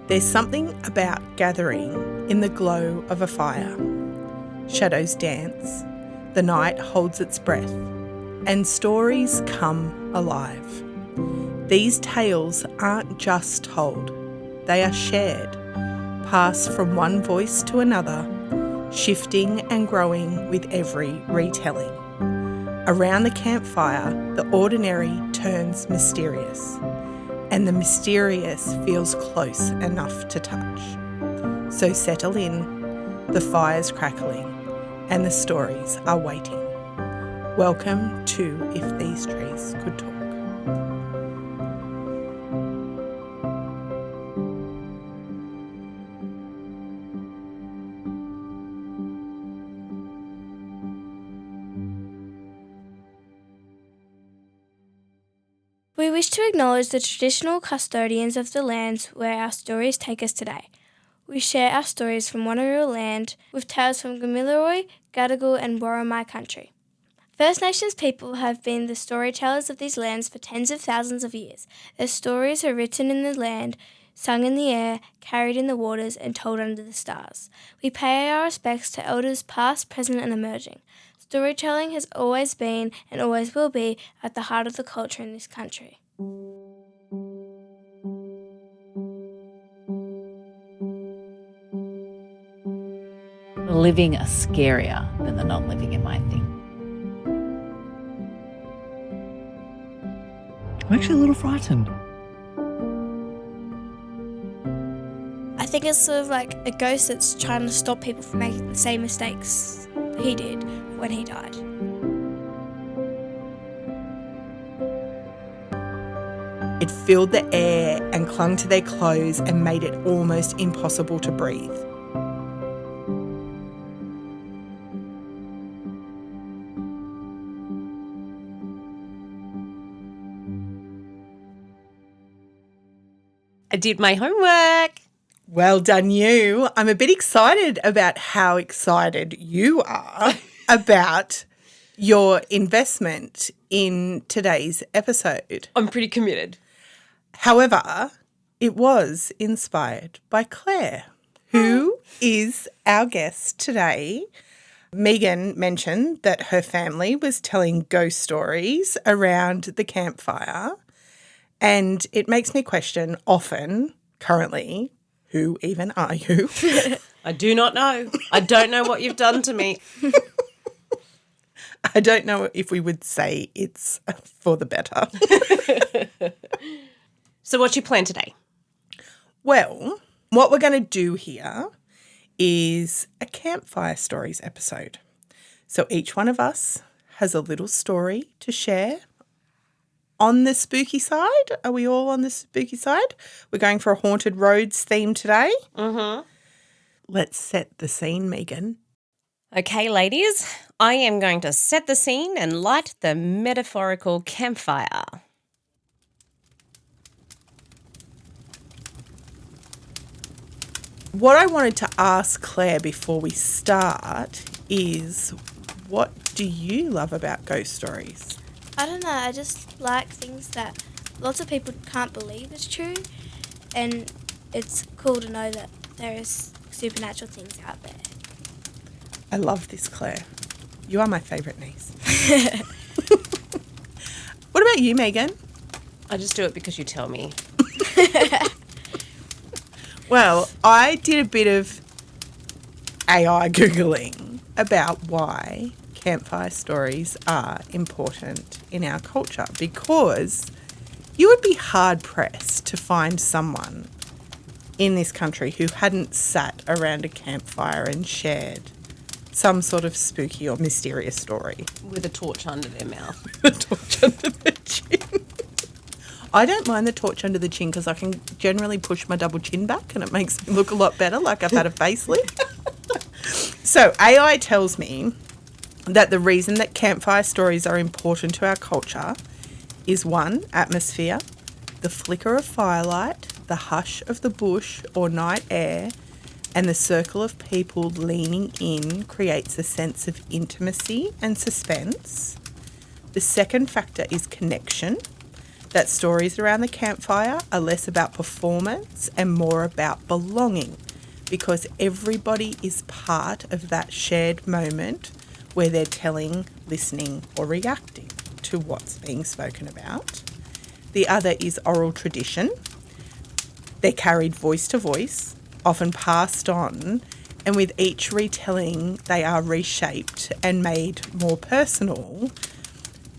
There's something about gathering in the glow of a fire. Shadows dance, the night holds its breath, and stories come alive. These tales aren't just told, they are shared, passed from one voice to another, shifting and growing with every retelling. Around the campfire, the ordinary turns mysterious, and the mysterious feels close enough to touch. So settle in, the fire's crackling, and the stories are waiting. Welcome to If These Trees Could Talk. We wish to acknowledge the traditional custodians of the lands where our stories take us today. We share our stories from Wanneroo land with tales from Gamilaroi, Gadigal and Worimi country. First Nations people have been the storytellers of these lands for tens of thousands of years. Their stories are written in the land, sung in the air, carried in the waters and told under the stars. We pay our respects to elders past, present and emerging. Storytelling has always been and always will be at the heart of the culture in this country. The living are scarier than the not living, in my thing. I'm actually a little frightened. I think it's sort of like a ghost that's trying to stop people from making the same mistakes he did when he died. It filled the air and clung to their clothes and made it almost impossible to breathe. I did my homework. Well done you. I'm a bit excited about how excited you are about your investment in today's episode. I'm pretty committed. However, it was inspired by Claire, who is our guest today. Megan mentioned that her family was telling ghost stories around the campfire, and it makes me question often, currently, who even are you? I do not know. I don't know what you've done to me. I don't know if we would say it's for the better. So what's your plan today? Well, what we're going to do here is a Campfire Stories episode. So each one of us has a little story to share. On the spooky side, are we all on the spooky side? We're going for a haunted roads theme today. Mm-hmm. Let's set the scene, Megan. Okay, ladies, I am going to set the scene and light the metaphorical campfire. What I wanted to ask Claire before we start is, what do you love about ghost stories? I don't know, I just like things that lots of people can't believe is true, and it's cool to know that there is supernatural things out there. I love this, Claire. You are my favourite niece. What about you, Megan? I just do it because you tell me. Well, I did a bit of AI Googling about why campfire stories are important in our culture, because you would be hard-pressed to find someone in this country who hadn't sat around a campfire and shared some sort of spooky or mysterious story. With a torch under their mouth. A torch under their chin. I don't mind the torch under the chin because I can generally push my double chin back and it makes me look a lot better, like I've had a facelift. So AI tells me that the reason that campfire stories are important to our culture is 1, atmosphere, the flicker of firelight, the hush of the bush or night air, and the circle of people leaning in creates a sense of intimacy and suspense. The second factor is connection. that stories around the campfire are less about performance and more about belonging, because everybody is part of that shared moment where they're telling, listening or reacting to what's being spoken about. The other is oral tradition. They're carried voice to voice, often passed on, and with each retelling they are reshaped and made more personal,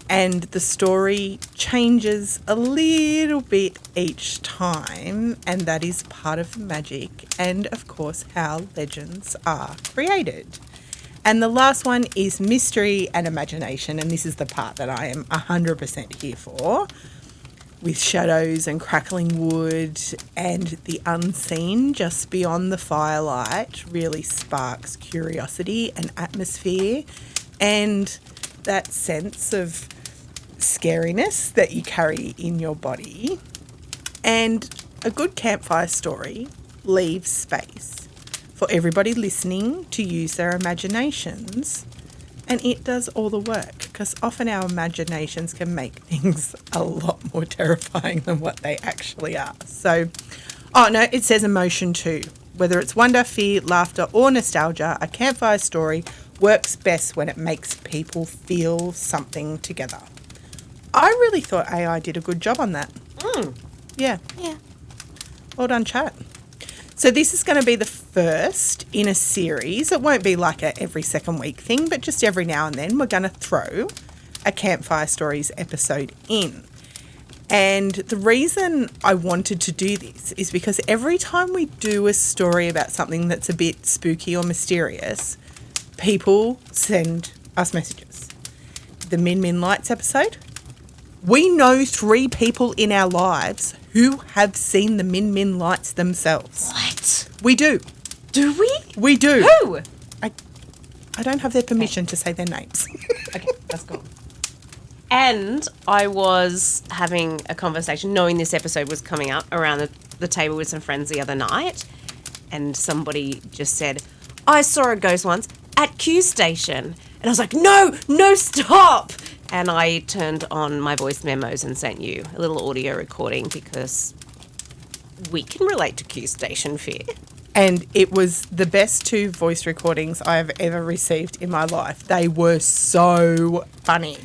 and the story changes a little bit each time, and that is part of the magic and, of course, how legends are created. And the last one is mystery and imagination, and this is the part that I am 100% here for, with shadows and crackling wood, and the unseen just beyond the firelight really sparks curiosity and atmosphere and that sense of scariness that you carry in your body. And a good campfire story leaves space for everybody listening to use their imaginations, and it does all the work, because often our imaginations can make things a lot more terrifying than what they actually are. So, oh no, it says emotion too. Whether it's wonder, fear, laughter or nostalgia, a campfire story works best when it makes people feel something together. I really thought AI did a good job on that. Yeah. Well done, chat. So this is going to be the first in a series. It won't be like a every second week thing, but just every now and then we're going to throw a Campfire Stories episode in. And the reason I wanted to do this is because every time we do a story about something that's a bit spooky or mysterious, people send us messages. The Min Min Lights episode, we know 3 people in our lives who have seen the Min Min Lights themselves. What? We do. Do we? We do. Who? I don't have their permission to say their names. Okay, that's cool. And I was having a conversation, knowing this episode was coming up, around the table with some friends the other night, and somebody just said, I saw a ghost once at Q Station. And I was like, no, stop! And I turned on my voice memos and sent you a little audio recording because we can relate to Q Station fear. And it was the best 2 voice recordings I have ever received in my life. They were so funny.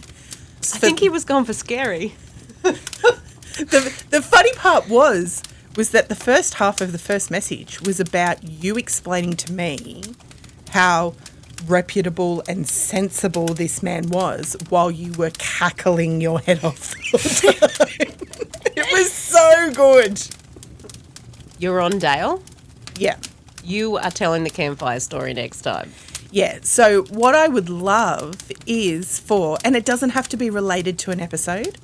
I think he was gone for scary. The funny part was that the first half of the first message was about you explaining to me how reputable and sensible this man was while you were cackling your head off the whole time. It was so good. You're on Dale. Yeah. You are telling the campfire story next time. Yeah, so what I would love is and it doesn't have to be related to an episode,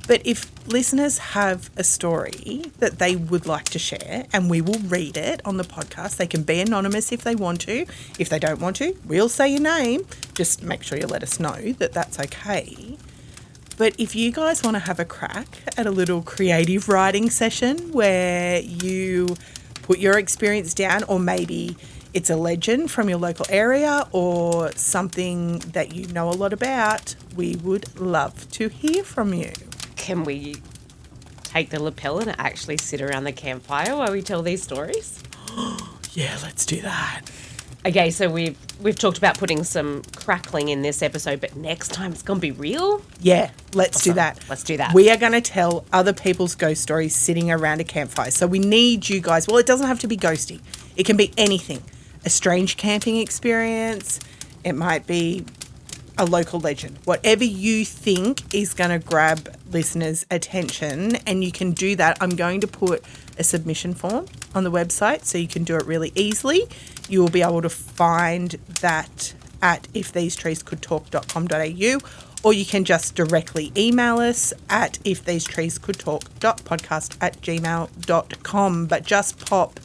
but if listeners have a story that they would like to share and we will read it on the podcast, they can be anonymous if they want to. If they don't want to, we'll say your name. Just make sure you let us know that that's okay. But if you guys want to have a crack at a little creative writing session where you put your experience down, or maybe it's a legend from your local area or something that you know a lot about, we would love to hear from you. Can we take the lapel and actually sit around the campfire while we tell these stories? Yeah, let's do that. Okay, so we've talked about putting some crackling in this episode, but next time it's going to be real? Yeah, let's do that. Let's do that. We are going to tell other people's ghost stories sitting around a campfire. So we need you guys. Well, it doesn't have to be ghosty. It can be anything. A strange camping experience. It might be a local legend. Whatever you think is going to grab listeners' attention, and you can do that. I'm going to put a submission form on the website so you can do it really easily. You will be able to find that at ifthesetreescouldtalk.com.au, or you can just directly email us at ifthesetreescouldtalk.podcast@gmail.com, but just pop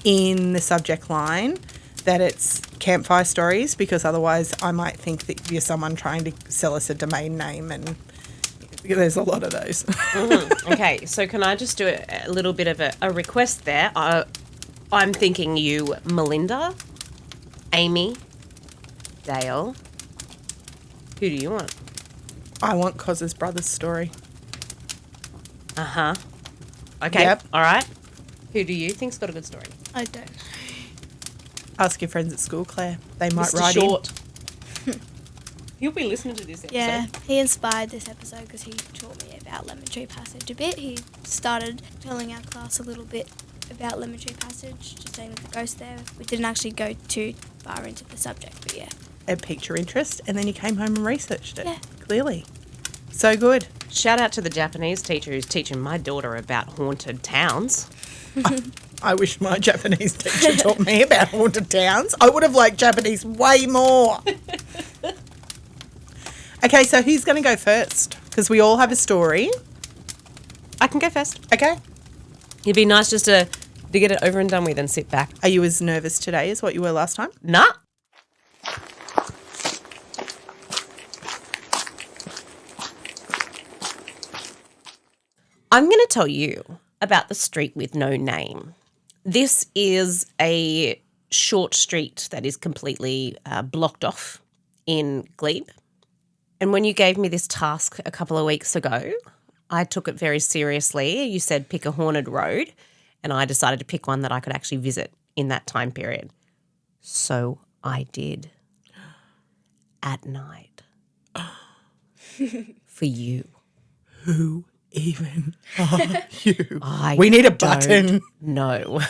in the subject line that it's Campfire Stories, because otherwise I might think that you're someone trying to sell us a domain name, and there's a lot of those. Okay, so can I just do a little bit of a request there? I'm thinking you, Melinda, Amy, Dale. Who do you want? I want Coz's brother's story. Uh-huh. Okay. Yep. All right. Who do you think's got a good story? I don't. Ask your friends at school, Claire. They might Mr. write Short. He'll be listening to this episode. Yeah, he inspired this episode because he taught me about Lemon Tree Passage a bit. He started telling our class a little bit about Lemon Tree Passage, just saying the ghost there. We didn't actually go too far into the subject, but yeah. in. It piqued your interest, and then you came home and researched it. Yeah. Clearly. So good. Shout out to the Japanese teacher who's teaching my daughter about haunted towns. I wish my Japanese teacher taught me about haunted towns. I would have liked Japanese way more. Okay, so who's going to go first? Because we all have a story. I can go first. Okay. It'd be nice just to get it over and done with and sit back. Are you as nervous today as what you were last time? Nah. I'm going to tell you about the street with no name. This is a short street that is completely blocked off in Glebe. And when you gave me this task a couple of weeks ago, I took it very seriously. You said pick a haunted road, and I decided to pick one that I could actually visit in that time period. So I did. At night. For you. Who even are you? I We need a don't button. know.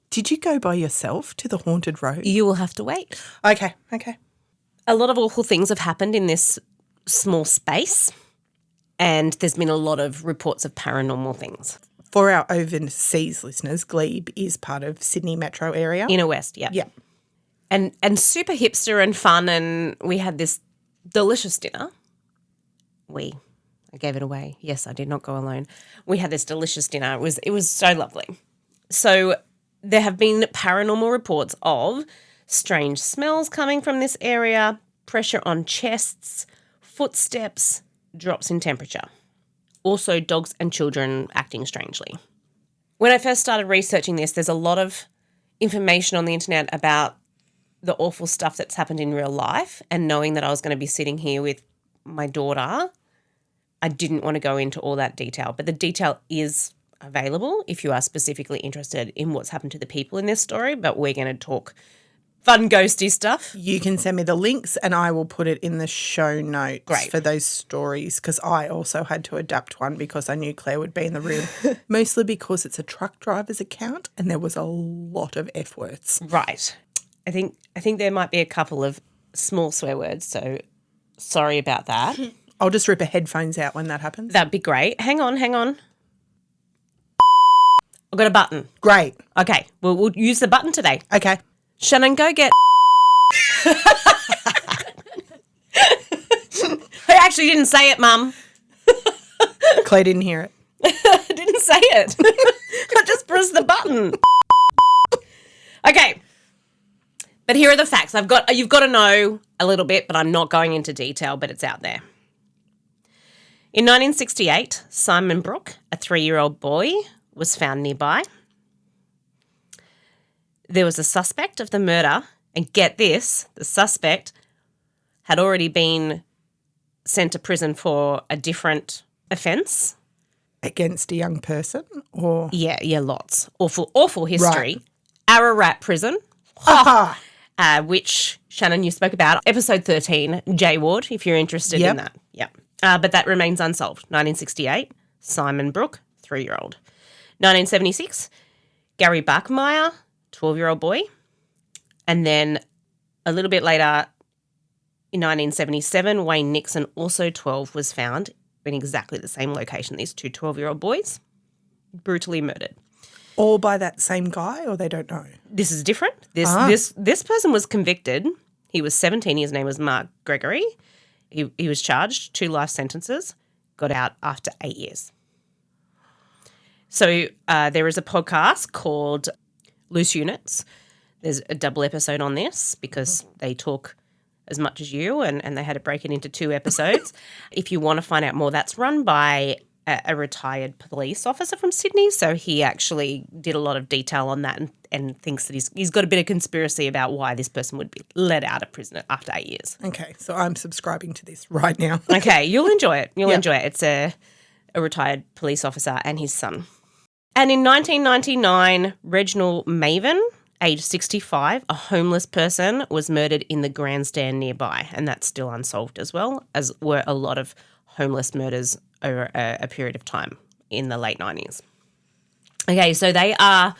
Did you go by yourself to the haunted road? You will have to wait. Okay. A lot of awful things have happened in this small space, and there's been a lot of reports of paranormal things. For our overseas listeners, Glebe is part of Sydney metro area. Inner West, yeah. Yeah. And super hipster and fun, and we had this delicious dinner. I gave it away. Yes, I did not go alone. We had this delicious dinner. It was so lovely. So there have been paranormal reports of strange smells coming from this area, pressure on chests, footsteps, drops in temperature. Also dogs and children acting strangely. When I first started researching this, there's a lot of information on the internet about the awful stuff that's happened in real life, and knowing that I was going to be sitting here with my daughter, I didn't want to go into all that detail. But the detail is available if you are specifically interested in what's happened to the people in this story, but we're going to talk fun ghosty stuff. You can send me the links and I will put it in the show notes Great. for those stories, because I also had to adapt one because I knew Claire would be in the room, mostly because it's a truck driver's account and there was a lot of F words. Right. I think there might be a couple of small swear words, so sorry about that. I'll just rip her headphones out when that happens. That'd be great. Hang on. I've got a button. Great. Okay, well, we'll use the button today. Okay. Shannon, go get I actually didn't say it, Mum. Claire didn't hear it. I didn't say it. I just pressed the button. Okay. But here are the facts. You've got to know a little bit, but I'm not going into detail, but it's out there. In 1968, Simon Brooke, a 3-year-old boy, was found nearby. There was a suspect of the murder, and get this, the suspect had already been sent to prison for a different offence. Against a young person or? Yeah, lots. Awful history. Right. Ararat prison, Aha! which, Shannon, you spoke about, episode 13, J Ward, if you're interested in that. Yep. But that remains unsolved. 1968, Simon Brooke, 3-year-old. 1976, Gary Bachmeyer, 12-year-old boy. And then a little bit later, in 1977, Wayne Nixon, also 12, was found in exactly the same location. These two 12-year-old boys, brutally murdered. All by that same guy, or they don't know? This is different. This person was convicted. He was 17. His name was Mark Gregory. He was charged 2 life sentences, got out after 8 years. So there is a podcast called Loose Units. There's a double episode on this because they talk as much as you, and they had to break it into 2 episodes. If you want to find out more, that's run by a retired police officer from Sydney, so he actually did a lot of detail on that and thinks that he's got a bit of conspiracy about why this person would be let out of prison after 8 years. Okay, so I'm subscribing to this right now. Okay, you'll enjoy it. You'll Yeah. enjoy it. It's a retired police officer and his son. And in 1999, Reginald Maven, aged 65, a homeless person, was murdered in the grandstand nearby, and that's still unsolved as well, as were a lot of homeless murders over a period of time in the late 90s. Okay, so they are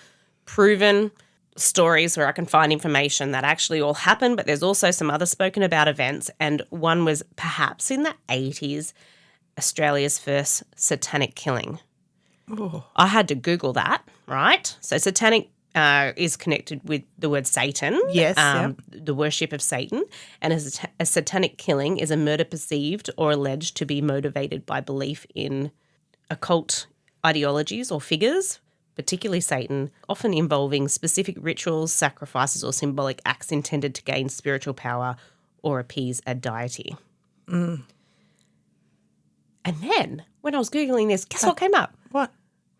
proven stories where I can find information that actually all happened, but there's also some other spoken about events, and one was perhaps in the 80s, Australia's first satanic killing. Oh. I had to Google that, right? So satanic is connected with the word Satan. Yes, yeah. The worship of Satan. And a satanic killing is a murder perceived or alleged to be motivated by belief in occult ideologies or figures, particularly Satan, often involving specific rituals, sacrifices, or symbolic acts intended to gain spiritual power or appease a deity. Mm. And then, when I was Googling this, guess what came up? What?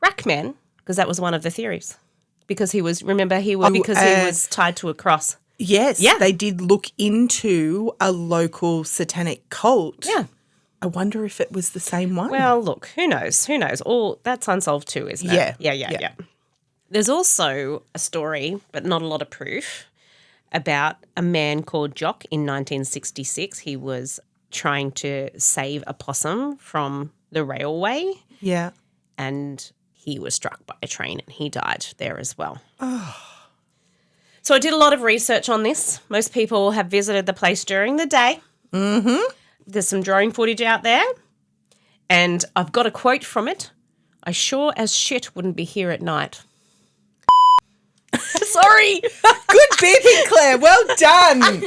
Rackman, because that was one of the theories. Because he was tied to a cross. Yes, Yeah. they did look into a local satanic cult. Yeah. I wonder if it was the same one. Well, look, who knows? Who knows? All that's unsolved too, isn't it? Yeah. Yeah. There's also a story, but not a lot of proof, about a man called Jock in 1966. He was trying to save a possum from the railway, yeah. and he was struck by a train and he died there as well. Oh. So I did a lot of research on this. Most people have visited the place during the day. Mm-hmm. There's some drone footage out there, and I've got a quote from it. I sure as shit wouldn't be here at night. Sorry. Good beeping, Claire. Well done.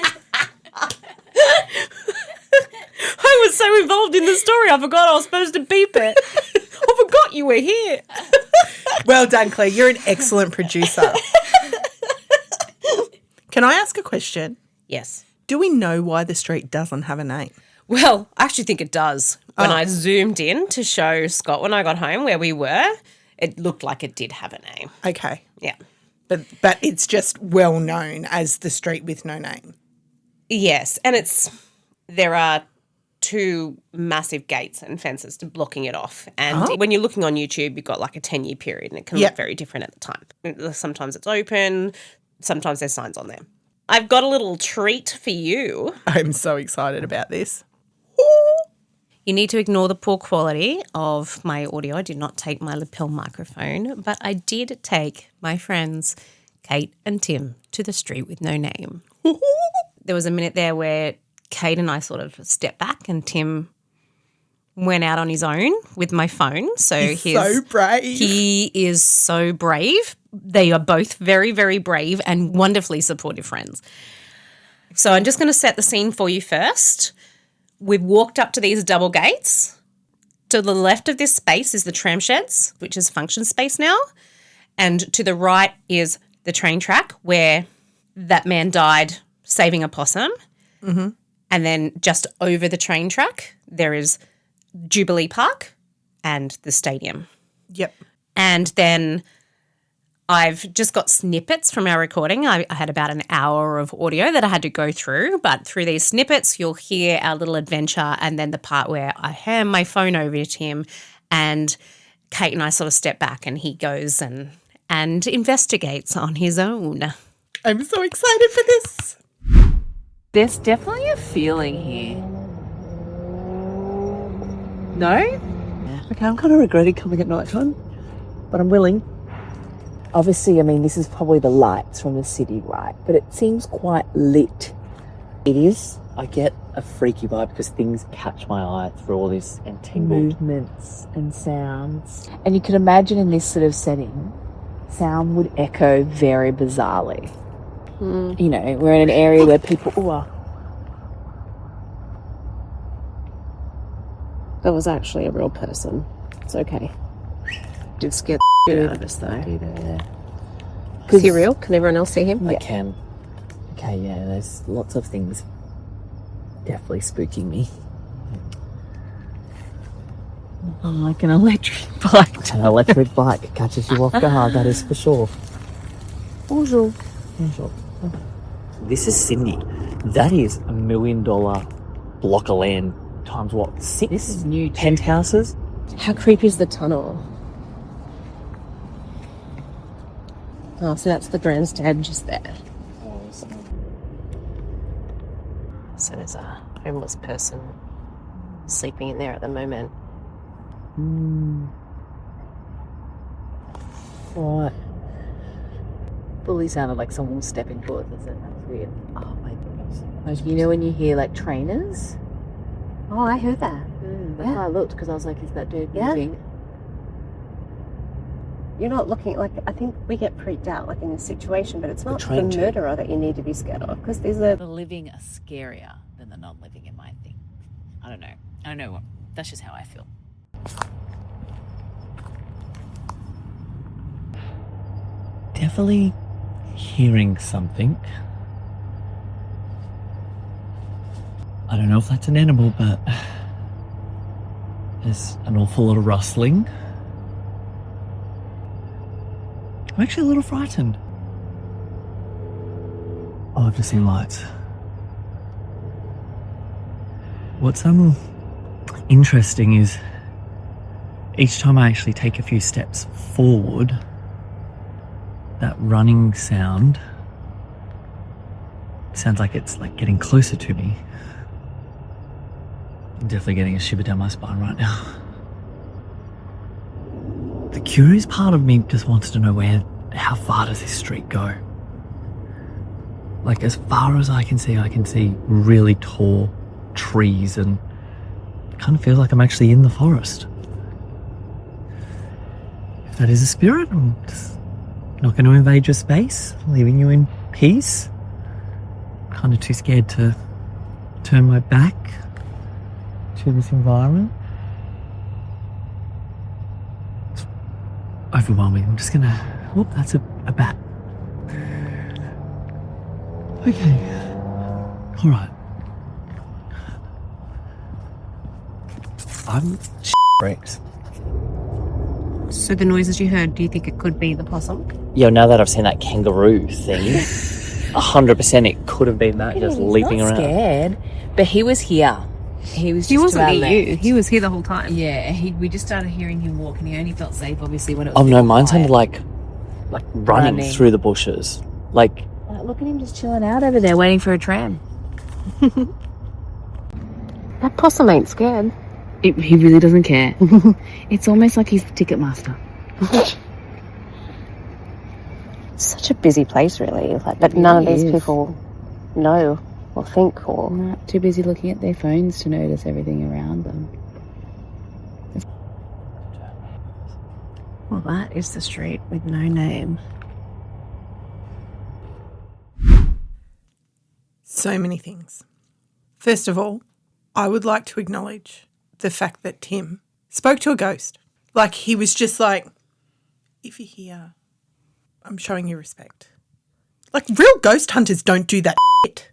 I was so involved in the story, I forgot I was supposed to beep it. I forgot you were here. Well done, Claire. You're an excellent producer. Can I ask a question? Yes. Do we know why the street doesn't have a name? Well, I actually think it does. When I zoomed in to show Scott when I got home where we were, it looked like it did have a name. Okay. Yeah. But it's just well known as the street with no name. Yes, and there are 2 massive gates and fences to blocking it off. And when you're looking on YouTube, you've got like a 10-year period and it can look very different at the time. Sometimes it's open, sometimes there's signs on there. I've got a little treat for you. I'm so excited about this. You need to ignore the poor quality of my audio. I did not take my lapel microphone, but I did take my friends Kate and Tim to the street with no name. There was a minute there where Kate and I sort of stepped back and Tim went out on his own with my phone. He's so brave. He is so brave. They are both very, very brave and wonderfully supportive friends. So I'm just going to set the scene for you first. We've walked up to these double gates. To the left of this space is the tram sheds, which is function space now. And to the right is the train track where that man died saving a possum. Mm-hmm. And then just over the train track, there is Jubilee Park and the stadium. Yep. And then I've just got snippets from our recording. I had about an hour of audio that I had to go through, but through these snippets, you'll hear our little adventure and then the part where I hand my phone over to him and Kate and I sort of step back and he goes and investigates on his own. I'm so excited for this. There's definitely a feeling here. No? Okay, I'm kind of regretting coming at night time, but I'm willing. Obviously, I mean, this is probably the lights from the city, right? But it seems quite lit. It is. I get a freaky vibe because things catch my eye through all this entangled movements and sounds. And you can imagine in this sort of setting, sound would echo very bizarrely. You know, we're in an area where people... That was actually a real person. It's okay. Did scare the shit out of us though. Is he real? Can everyone else see him? I can. Okay, yeah, there's lots of things definitely spooking me. Like an electric bike. An electric bike catches you off guard, that is for sure. Bonjour. Bonjour. This is Sydney. That is $1 million block of land times what? 6? This is new. Penthouses? How creepy is the tunnel? Oh, so that's the grandstand just there. So there's a homeless person sleeping in there at the moment. Right. Fully sounded like someone was stepping towards us. That was weird. Oh my goodness. You know when you hear like trainers? Oh, I heard that. That's why I looked, because I was like, is that dude moving? You're not looking like, I think we get freaked out like in this situation, but it's not the train too. murderer that you need to be scared of, because these are... The living are scarier than the non-living, in my thing. I don't know. That's just how I feel. Definitely hearing something. I don't know if that's an animal, but there's an awful lot of rustling. I'm actually a little frightened. Oh, I've just seen lights. What's interesting is each time I actually take a few steps forward, that running sound sounds like it's like getting closer to me. I'm definitely getting a shiver down my spine right now. The curious part of me just wants to know how far does this street go? Like, as far as I can see really tall trees, and it kind of feels like I'm actually in the forest. If that is a spirit, I'm just not going to invade your space, leaving you in peace. Kind of too scared to turn my back to this environment. It's overwhelming. I'm just gonna... Whoop, that's a bat. Okay. Alright. I'm brakes. So the noises you heard, do you think it could be the possum? Yeah, now that I've seen that kangaroo thing, 100% it could have been that, just leaping around. Scared, but he was here. He was. Just wasn't to our near you. left. He was here the whole time. Yeah, we just started hearing him walk, and he only felt safe, obviously, when it was. Oh a bit no, mine quiet. sounded like running through the bushes. Like, Look at him just chilling out over there, waiting for a tram. That possum ain't scared. He really doesn't care. It's almost like he's the ticket master. Such a busy place, really. Like, but none of these people know or think or... Not too busy looking at their phones to notice everything around them. Well, that is the street with no name. So many things. First of all, I would like to acknowledge the fact that Tim spoke to a ghost. Like, he was just like, if you're here, I'm showing you respect. Like, real ghost hunters don't do that shit.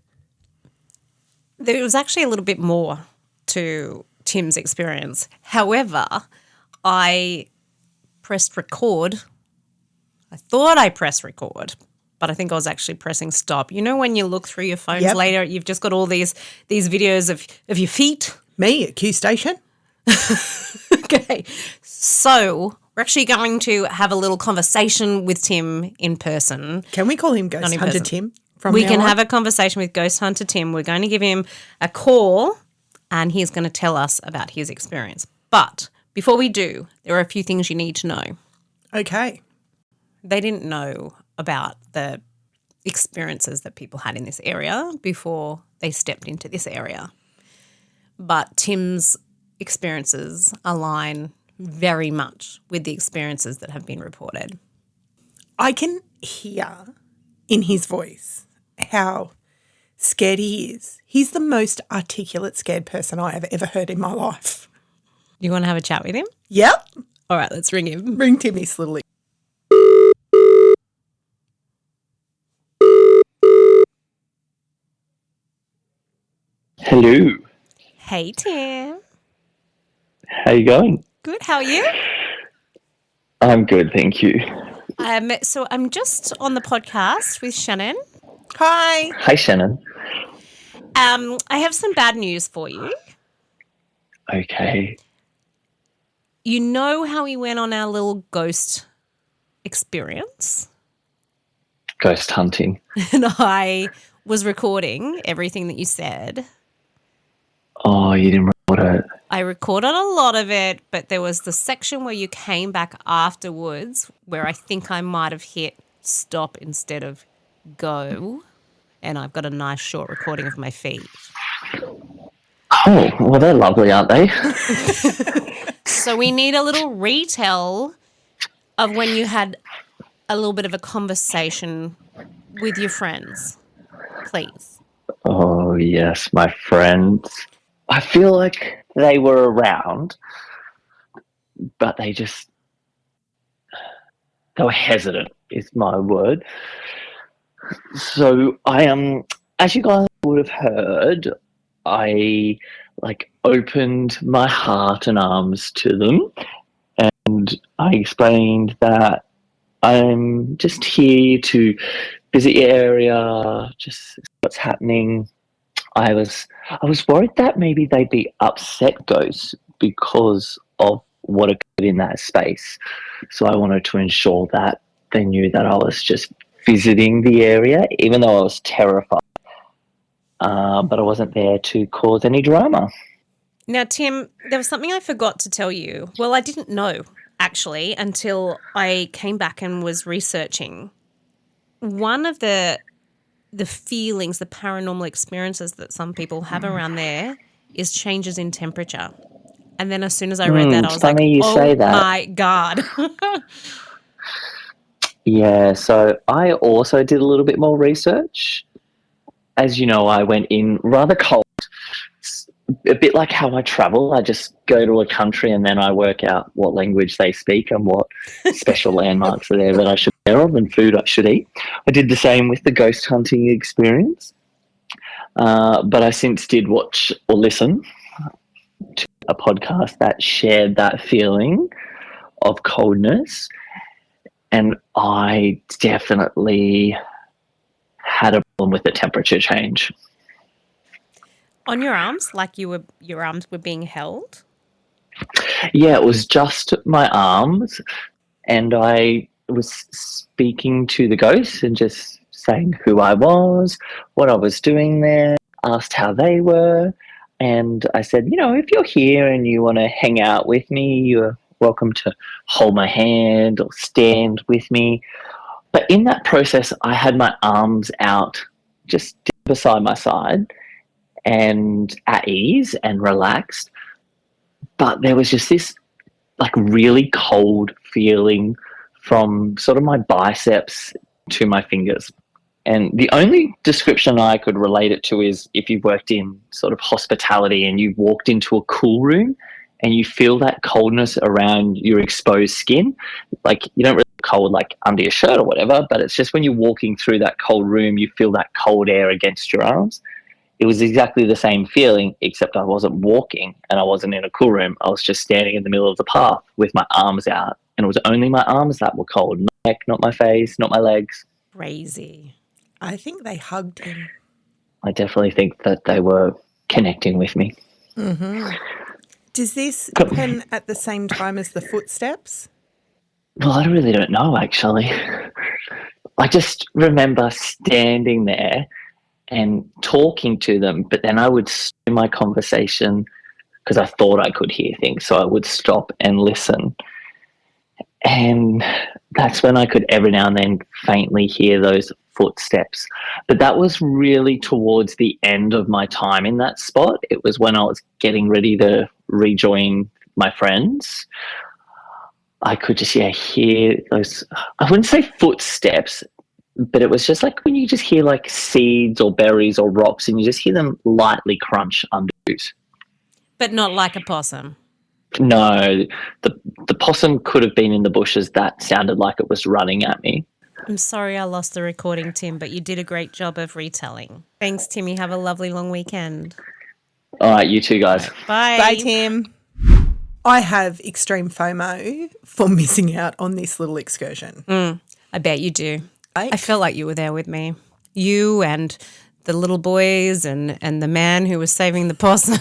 There was actually a little bit more to Tim's experience. However, I pressed record. I thought I pressed record, but I think I was actually pressing stop. You know when you look through your phones later, you've just got all these videos of your feet? Me at Q Station? Okay. So we're actually going to have a little conversation with Tim in person. Can we call him Ghost Hunter person. Tim? We can have a conversation with Ghost Hunter Tim. We're going to give him a call and he's going to tell us about his experience. But before we do, there are a few things you need to know. Okay. They didn't know about the experiences that people had in this area before they stepped into this area. But Tim's experiences align very much with the experiences that have been reported. I can hear in his voice how scared he is. He's the most articulate scared person I have ever heard in my life. You want to have a chat with him? Yep. All right, let's ring him. Ring Timmy Slilly. Hello. Hey, Tim. How you going? Good. How are you? I'm good, thank you. So I'm just on the podcast with Shannon. Hi. Hi, Shannon. I have some bad news for you. Okay. You know how we went on our little ghost experience? Ghost hunting. And I was recording everything that you said. Oh, you didn't record it. I recorded a lot of it, but there was the section where you came back afterwards where I think I might have hit stop instead of go. And I've got a nice short recording of my feet. Oh, well, they're lovely, aren't they? So we need a little retell of when you had a little bit of a conversation with your friends, please. Oh, yes, my friends. I feel like they were around, but they were hesitant, is my word. So as you guys would have heard, I opened my heart and arms to them, and I explained that I'm just here to visit the area, just see what's happening. I was worried that maybe they'd be upset ghosts because of what occurred in that space. So I wanted to ensure that they knew that I was just visiting the area, even though I was terrified. But I wasn't there to cause any drama. Now, Tim, there was something I forgot to tell you. Well, I didn't know, actually, until I came back and was researching. One of the feelings, the paranormal experiences that some people have around there is changes in temperature. And then as soon as I read that, I was like, oh my God. Yeah, so I also did a little bit more research. As you know, I went in rather cold. It's a bit like how I travel. I just go to a country and then I work out what language they speak and what special landmarks are there that I should be aware of and food I should eat. I did the same with the ghost hunting experience. But I since did watch or listen to a podcast that shared that feeling of coldness. And I definitely had a problem with the temperature change. On your arms, like your arms were being held? Yeah, it was just my arms, and I was speaking to the ghosts and just saying who I was, what I was doing there, asked how they were, and I said, if you're here and you want to hang out with me, you're welcome to hold my hand or stand with me. But in that process, I had my arms out just beside my side and at ease and relaxed. But there was just this really cold feeling from sort of my biceps to my fingers. And the only description I could relate it to is if you've worked in sort of hospitality and you've walked into a cool room and you feel that coldness around your exposed skin. You don't really cold under your shirt or whatever, but it's just when you're walking through that cold room, you feel that cold air against your arms. It was exactly the same feeling, except I wasn't walking and I wasn't in a cool room. I was just standing in the middle of the path with my arms out, and it was only my arms that were cold, not my neck, not my face, not my legs. Crazy. I think they hugged him. I definitely think that they were connecting with me. Mm-hmm. Does this happen at the same time as the footsteps? Well, I really don't know, actually. I just remember standing there and talking to them, but then I would stop my conversation because I thought I could hear things, so I would stop and listen. And that's when I could every now and then faintly hear those footsteps. But that was really towards the end of my time in that spot. It was when I was getting ready to rejoin my friends. I could just hear those, I wouldn't say footsteps, but it was just when you just hear seeds or berries or rocks and you just hear them lightly crunch under boot. But not like a possum. No, the possum could have been in the bushes. That sounded like it was running at me. I'm sorry I lost the recording, Tim, but you did a great job of retelling. Thanks, Tim. You have a lovely long weekend. All right, you too, guys. Bye. Bye, Tim. I have extreme FOMO for missing out on this little excursion. I bet you do. I felt like you were there with me. You and the little boys and the man who was saving the possum.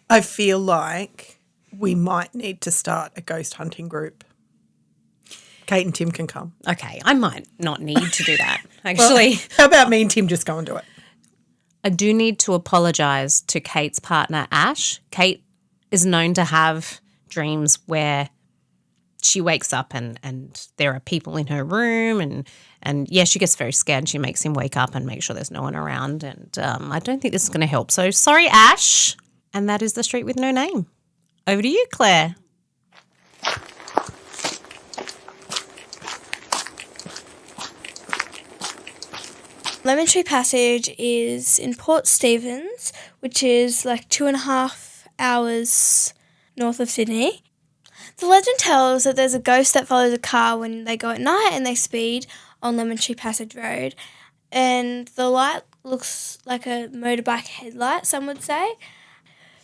I feel like we might need to start a ghost hunting group. Kate and Tim can come. Okay, I might not need to do that, actually. Well, how about me and Tim just go and do it? I do need to apologise to Kate's partner, Ash. Kate is known to have dreams where she wakes up and there are people in her room and yeah, she gets very scared and she makes him wake up and make sure there's no one around. And I don't think this is going to help. So sorry, Ash. And that is the street with no name. Over to you, Claire. Lemon Tree Passage is in Port Stephens, which is like 2.5 hours north of Sydney. The legend tells that there's a ghost that follows a car when they go at night and they speed on Lemon Tree Passage Road. And the light looks like a motorbike headlight, some would say.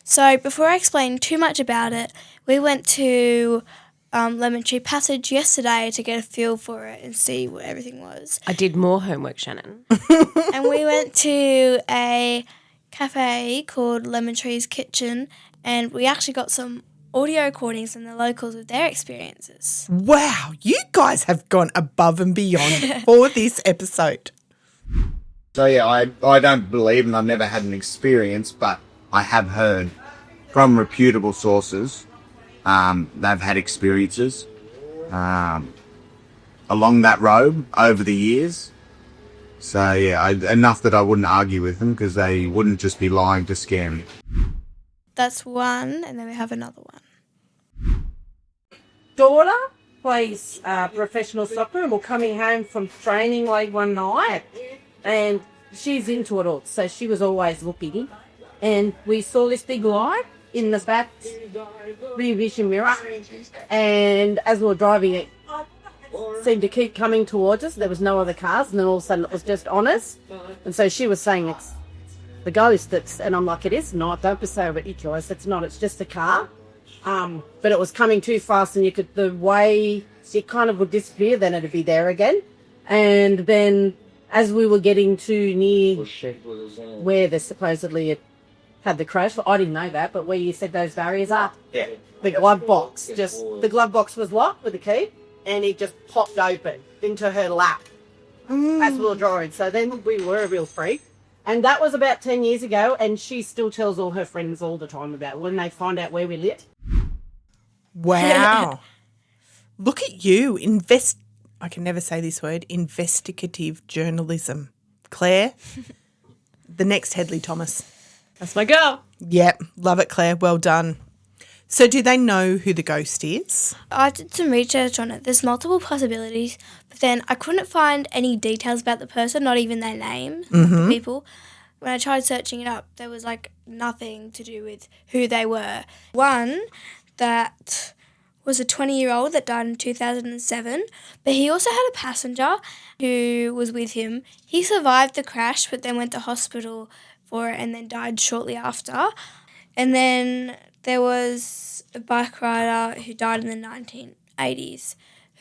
So before I explain too much about it, we went to Lemon Tree Passage yesterday to get a feel for it and see what everything was. I did more homework, Shannon. And we went to a cafe called Lemon Tree's Kitchen, and we actually got some audio recordings from the locals of their experiences. Wow, you guys have gone above and beyond for this episode. So yeah, I don't believe, and I've never had an experience, but I have heard from reputable sources they've had experiences along that road over the years. So yeah, enough that I wouldn't argue with them because they wouldn't just be lying to scare me. That's one, and then we have another one. Daughter plays professional soccer and we're coming home from training late one night and she's into it all, so she was always looking, and we saw this big light in the back rear vision mirror, and as we were driving it seemed to keep coming towards us. There was no other cars, and then all of a sudden it was just on us, and so she was saying it's the ghost that's, and I'm like, it is not, don't be so ridiculous, it's not, it's just a car. But it was coming too fast, and you could, the way it kind of would disappear, then it'd be there again. And then as we were getting too near where they supposedly had the crash, I didn't know that, but where you said those barriers are, the glove box, the glove box was locked with the key, and it just popped open into her lap as we were driving. So then we were a real freak. And that was about 10 years ago, and she still tells all her friends all the time about when they find out where we lit. Wow. Look at you. I can never say this word, investigative journalism. Claire, the next Hedley Thomas. That's my girl. Yep. Love it, Claire. Well done. So do they know who the ghost is? I did some research on it. There's multiple possibilities, but then I couldn't find any details about the person, not even their name, the people. When I tried searching it up, there was like nothing to do with who they were. One that was a 20-year-old that died in 2007, but he also had a passenger who was with him. He survived the crash, but then went to hospital for it and then died shortly after. And then there was a bike rider who died in the 1980s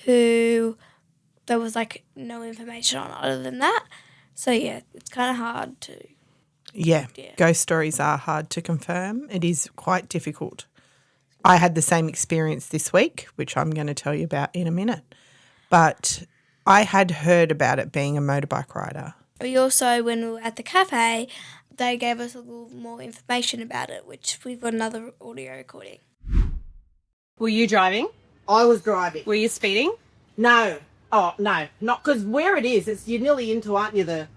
who there was like no information on other than that. So yeah, it's kind of hard to... Yeah, ghost stories are hard to confirm. It is quite difficult. I had the same experience this week, which I'm going to tell you about in a minute. But I had heard about it being a motorbike rider. We also, when we were at the cafe, they gave us a little more information about it, which we've got another audio recording. Were you driving? I was driving. Were you speeding? No. Oh, no. Not because where it is, you're nearly into, aren't you, the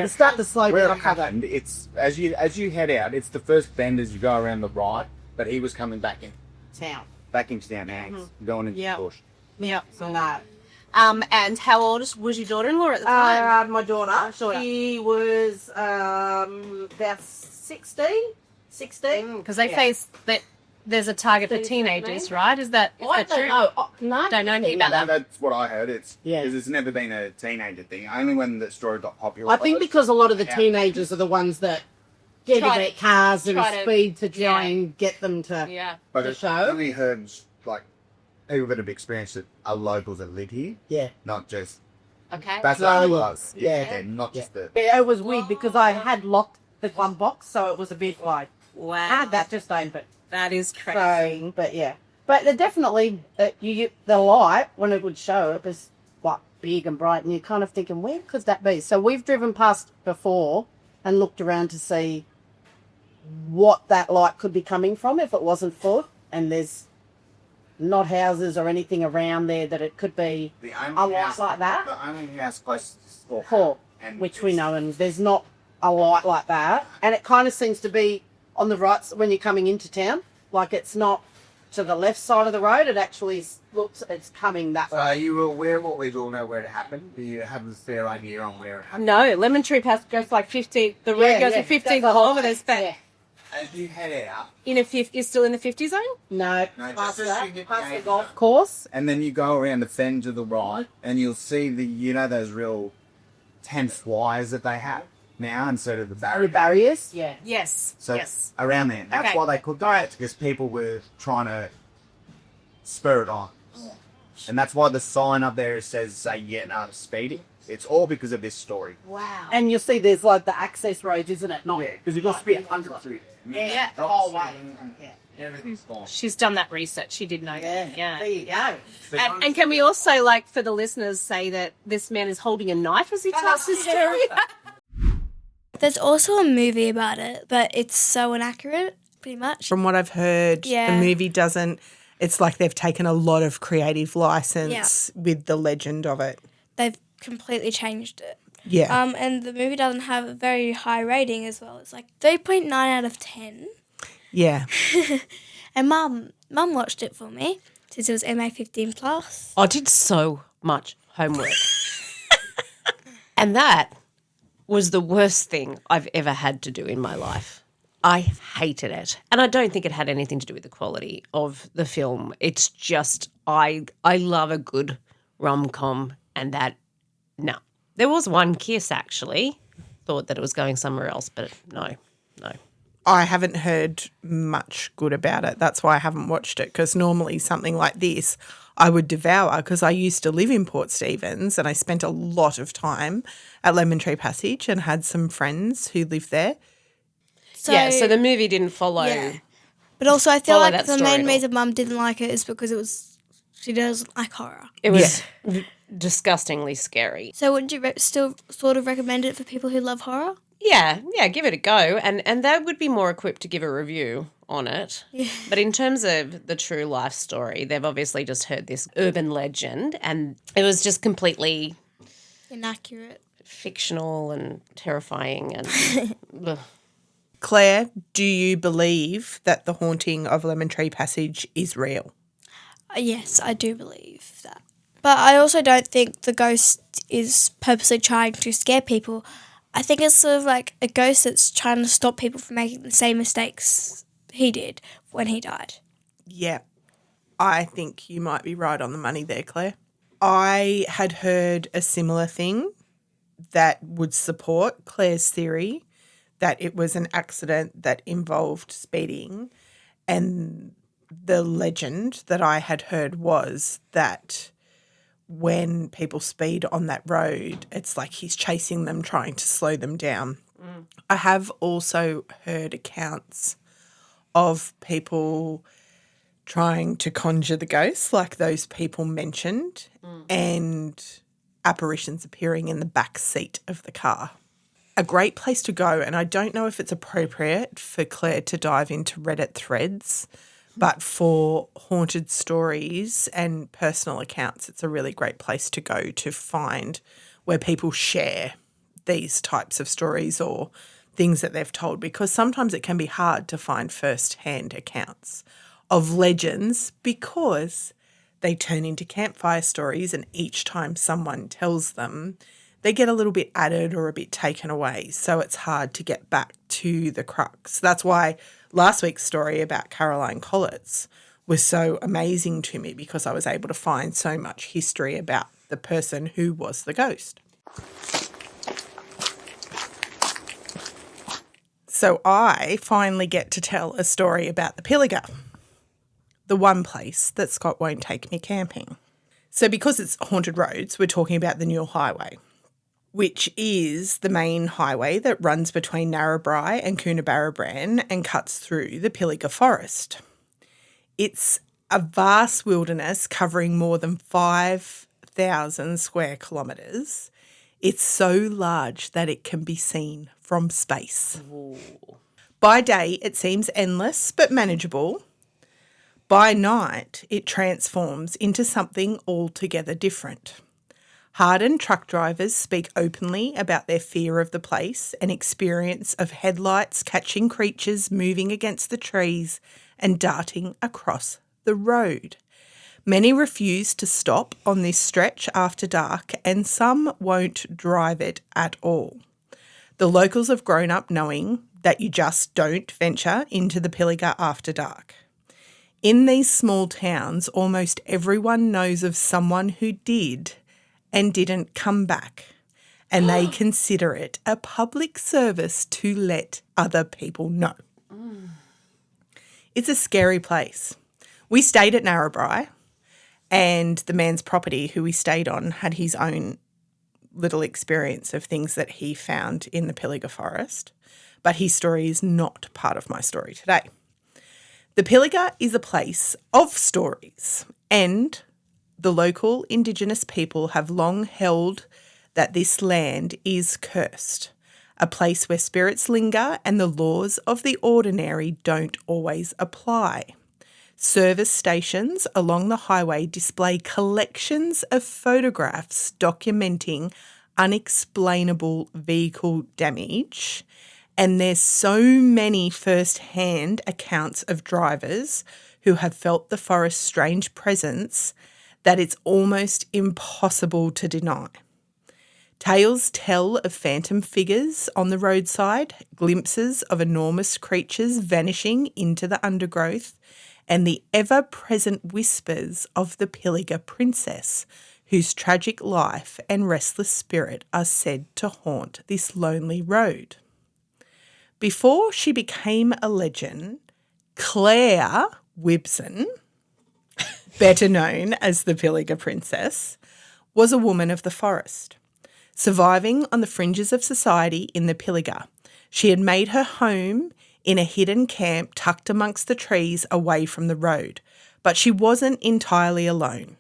start to slow Where down. it happened, it's as you head out, it's the first bend as you go around the right, but he was coming back into town now. Going into the bush. Yeah. So no. And how old was your daughter-in-law at the time? My daughter, she was about 16. Because they face that there's a target for teenagers, right? Is that I true? don't know. No. Don't know anything about that. That's what I heard. Because it's never been a teenager thing. Only when the story got popular. I think because a lot of the teenagers are the ones that getting Try their to- cars at try a to- speed to try yeah. and get them to Yeah. But the it's show. only heard, like, people that have experienced it are locals that live here, Yeah. not just... Okay. That's No, what it well, was. yeah. Not just the... Yeah, it was weird because I had locked the one box, so it was a bit like, Wow. I had that just open. That is crazy. So, but yeah. But it definitely, the light, when it would show, it was like big and bright, and you're kind of thinking, where could that be? So we've driven past before and looked around to see what that light could be coming from if it wasn't foot, and there's not houses or anything around there that it could be The a only light house, like that. The only house closest is Thorpe. Port, And which we it's- know, and there's not a light like that. And it kind of seems to be on the right when you're coming into town. Like it's not to the left side of the road. It actually looks, it's coming that way. Are you aware of what we all know where it happened? Do you have a fair idea on where it happened? No, Lemon Tree Pass goes like 50. The road goes for 15 That's the whole kilometres, thing. but As you head out, in a you're still in the 50 zone. No, No, past just as you that, get past the down. golf course. and then you go around the fen to the right, and you'll see those real tense wires that they have now instead of the The barrier. barriers. Yeah. Yes. So yes. around there. That's Okay. why they could do it, because people were trying to spur it on. And that's why the sign up there says, speeding. It's all because of this story. Wow. And you'll see there's like the access roads, isn't it? Not Because you've got to speed 100 through. Yeah, the whole way. Yeah. Everything's gone. She's done that research. She did know. Yeah. Yeah. There you go. And can we also, like, for the listeners, say that this man is holding a knife as he tells his story? There's also a movie about it, but it's so inaccurate, pretty much. From what I've heard, Yeah. the movie doesn't. It's like they've taken a lot of creative license with the legend of it. They've completely changed it. Yeah. And the movie doesn't have a very high rating as well. It's like 3.9 out of 10. Yeah. And Mum watched it for me since it was MA 15 plus. I did so much homework. And that was the worst thing I've ever had to do in my life. I hated it. And I don't think it had anything to do with the quality of the film. It's just I love a good rom-com, and that, no. There was one kiss, actually. Thought that it was going somewhere else, but no. I haven't heard much good about it. That's why I haven't watched it, because normally something like this I would devour, because I used to live in Port Stephens and I spent a lot of time at Lemon Tree Passage and had some friends who lived there. So, So the movie didn't follow. Yeah. But also I feel Follow like that the story main at all. reason Mum didn't like it is because she doesn't like horror. It was disgustingly scary. So would you still sort of recommend it for people who love horror? Yeah, give it a go. And they would be more equipped to give a review on it. Yeah. But in terms of the true life story, they've obviously just heard this urban legend, and it was just completely Inaccurate. fictional and terrifying and ugh. Claire, do you believe that the haunting of Lemon Tree Passage is real? Yes, I do believe that. But I also don't think the ghost is purposely trying to scare people. I think it's sort of like a ghost that's trying to stop people from making the same mistakes he did when he died. Yeah, I think you might be right on the money there, Claire. I had heard a similar thing that would support Claire's theory that it was an accident that involved speeding, and the legend that I had heard was that when people speed on that road, it's like he's chasing them, trying to slow them down. I have also heard accounts of people trying to conjure the ghosts, like those people mentioned, and apparitions appearing in the back seat of the car. A great place to go, and I don't know if it's appropriate for Claire to dive into Reddit threads, but for haunted stories and personal accounts, it's a really great place to go to find where people share these types of stories or things that they've told, because sometimes it can be hard to find first-hand accounts of legends because they turn into campfire stories, and each time someone tells them, they get a little bit added or a bit taken away. So it's hard to get back to the crux. That's why last week's story about Caroline Collitz was so amazing to me, because I was able to find so much history about the person who was the ghost. So I finally get to tell a story about the Pilliga, the one place that Scott won't take me camping. So because it's haunted roads, we're talking about the Newell Highway, which is the main highway that runs between Narrabri and Coonabarabran and cuts through the Pilliga forest. It's a vast wilderness covering more than 5,000 square kilometres. It's so large that it can be seen from space. Ooh. By day, it seems endless but manageable. By night, it transforms into something altogether different. Hardened truck drivers speak openly about their fear of the place and experience of headlights catching creatures moving against the trees and darting across the road. Many refuse to stop on this stretch after dark, and some won't drive it at all. The locals have grown up knowing that you just don't venture into the Pilliga after dark. In these small towns, almost everyone knows of someone who did and didn't come back, and they consider it a public service to let other people know. It's a scary place. We stayed at Narrabri, and the man's property who we stayed on had his own little experience of things that he found in the Pilliga forest, but his story is not part of my story today. The Pilliga is a place of stories, and the local Indigenous people have long held that this land is cursed, a place where spirits linger and the laws of the ordinary don't always apply. Service stations along the highway display collections of photographs documenting unexplainable vehicle damage, and there's so many first-hand accounts of drivers who have felt the forest's strange presence that it's almost impossible to deny. Tales tell of phantom figures on the roadside, glimpses of enormous creatures vanishing into the undergrowth, and the ever-present whispers of the Pilliga princess, whose tragic life and restless spirit are said to haunt this lonely road. Before she became a legend, Claire Wibson, better known as the Pilliga princess, was a woman of the forest. Surviving on the fringes of society in the Pilliga, she had made her home in a hidden camp tucked amongst the trees away from the road, but she wasn't entirely alone.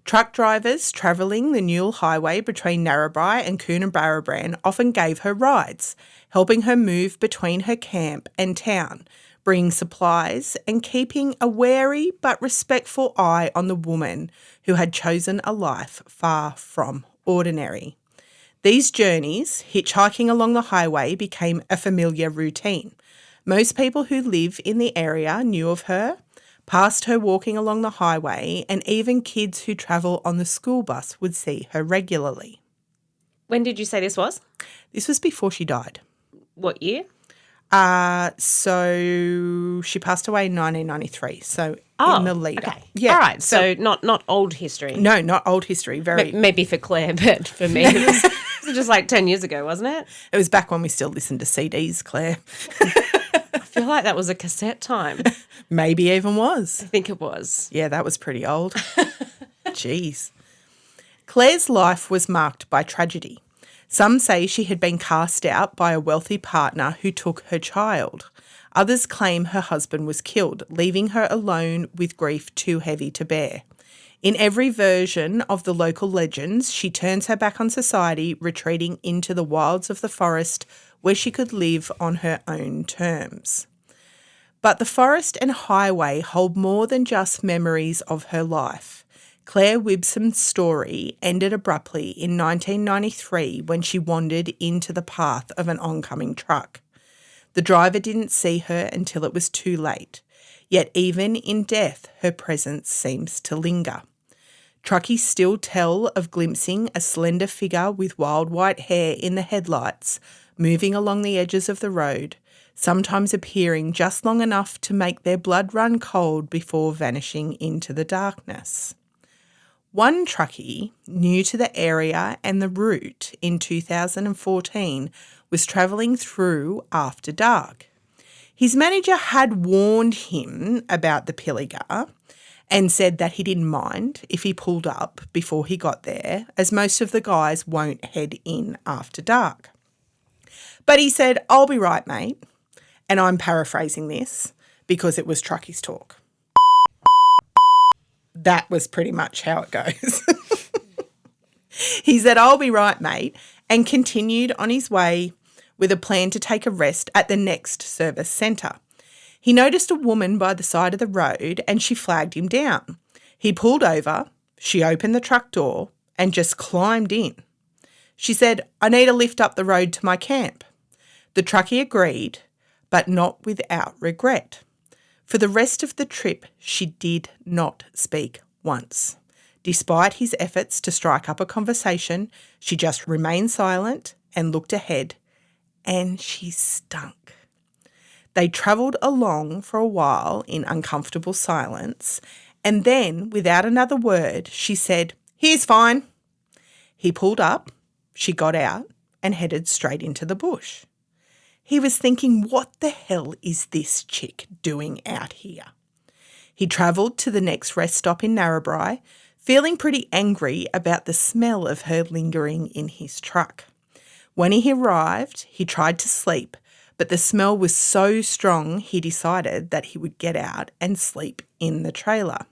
Truck drivers travelling the Newell Highway between Narrabri and Coonabarabran often gave her rides, helping her move between her camp and town, bringing supplies and keeping a wary but respectful eye on the woman who had chosen a life far from ordinary. These journeys, hitchhiking along the highway, became a familiar routine. Most people who live in the area knew of her, passed her walking along the highway, and even kids who travel on the school bus would see her regularly. When did you say this was? This was before she died. What year? So she passed away in 1993, so in the lead up. Okay. Yeah. All right, so not old history. No, not old history. Maybe for Claire, but for me it was just like 10 years ago, wasn't it? It was back when we still listened to CDs, Claire. I feel like that was a cassette time. Maybe even was. I think it was. Yeah, that was pretty old. Jeez. Claire's life was marked by tragedy. Some say she had been cast out by a wealthy partner who took her child. Others claim her husband was killed, leaving her alone with grief too heavy to bear. In every version of the local legends, she turns her back on society, retreating into the wilds of the forest where she could live on her own terms. But the forest and highway hold more than just memories of her life. Claire Wibson's story ended abruptly in 1993 when she wandered into the path of an oncoming truck. The driver didn't see her until it was too late, yet even in death her presence seems to linger. Truckies still tell of glimpsing a slender figure with wild white hair in the headlights, moving along the edges of the road, sometimes appearing just long enough to make their blood run cold before vanishing into the darkness. One truckie, new to the area and the route in 2014, was travelling through after dark. His manager had warned him about the Pilliga and said that he didn't mind if he pulled up before he got there, as most of the guys won't head in after dark. But he said, "I'll be right, mate." And I'm paraphrasing this because it was truckies talk. That was pretty much how it goes. He said, "I'll be right, mate," and continued on his way with a plan to take a rest at the next service centre. He noticed a woman by the side of the road and she flagged him down. He pulled over, she opened the truck door and just climbed in. She said, "I need a lift up the road to my camp." The truckie agreed, but not without regret. For the rest of the trip, she did not speak once. Despite his efforts to strike up a conversation, she just remained silent and looked ahead, and she stunk. They travelled along for a while in uncomfortable silence, and then, without another word, she said, "Here's fine." He pulled up, she got out, and headed straight into the bush. He was thinking, what the hell is this chick doing out here? He travelled to the next rest stop in Narrabri, feeling pretty angry about the smell of her lingering in his truck. When he arrived, he tried to sleep, but the smell was so strong he decided that he would get out and sleep in the trailer.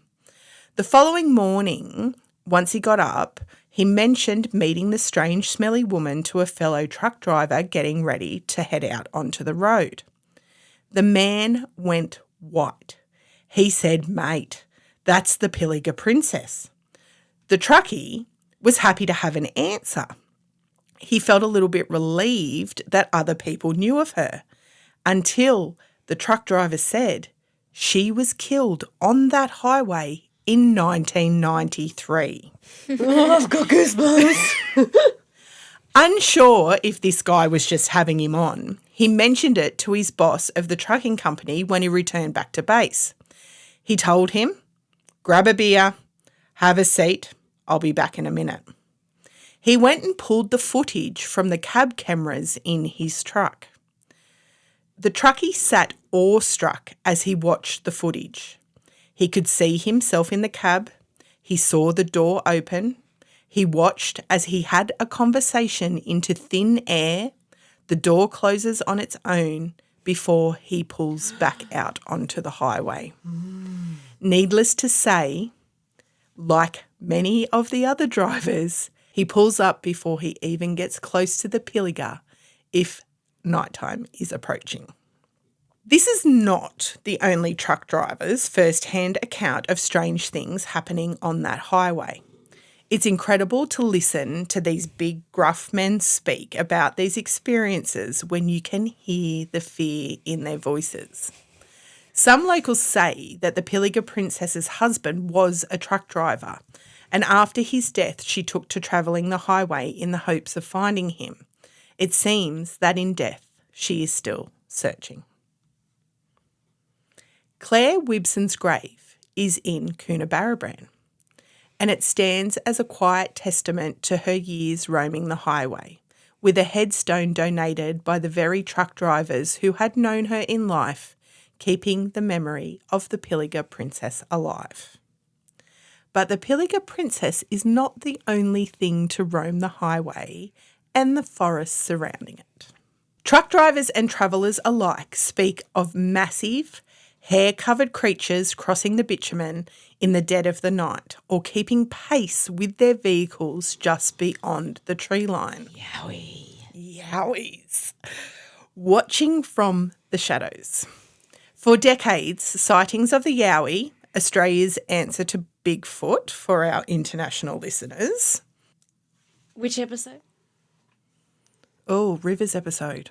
The following morning, once he got up, he mentioned meeting the strange smelly woman to a fellow truck driver getting ready to head out onto the road. The man went white. He said, "Mate, that's the Pilliga Princess." The truckie was happy to have an answer. He felt a little bit relieved that other people knew of her, until the truck driver said she was killed on that highway in 1993. Oh, I've got goosebumps. Unsure if this guy was just having him on, he mentioned it to his boss of the trucking company when he returned back to base. He told him, "Grab a beer, have a seat, I'll be back in a minute." He went and pulled the footage from the cab cameras in his truck. The truckie sat awestruck as he watched the footage. He could see himself in the cab. He saw the door open. He watched as he had a conversation into thin air. The door closes on its own before he pulls back out onto the highway. Needless to say, like many of the other drivers, he pulls up before he even gets close to the Pilliga if nighttime is approaching. This is not the only truck driver's first-hand account of strange things happening on that highway. It's incredible to listen to these big, gruff men speak about these experiences when you can hear the fear in their voices. Some locals say that the Pilliga Princess's husband was a truck driver, and after his death she took to travelling the highway in the hopes of finding him. It seems that in death she is still searching. Claire Wibson's grave is in Coonabarabran, and it stands as a quiet testament to her years roaming the highway, with a headstone donated by the very truck drivers who had known her in life, keeping the memory of the Pilliga Princess alive. But the Pilliga Princess is not the only thing to roam the highway and the forests surrounding it. Truck drivers and travellers alike speak of massive, hair-covered creatures crossing the bitumen in the dead of the night or keeping pace with their vehicles just beyond the tree line. Yowies. Watching from the shadows. For decades, sightings of the Yowie, Australia's answer to Bigfoot for our international listeners. Which episode? Oh, Rivers episode.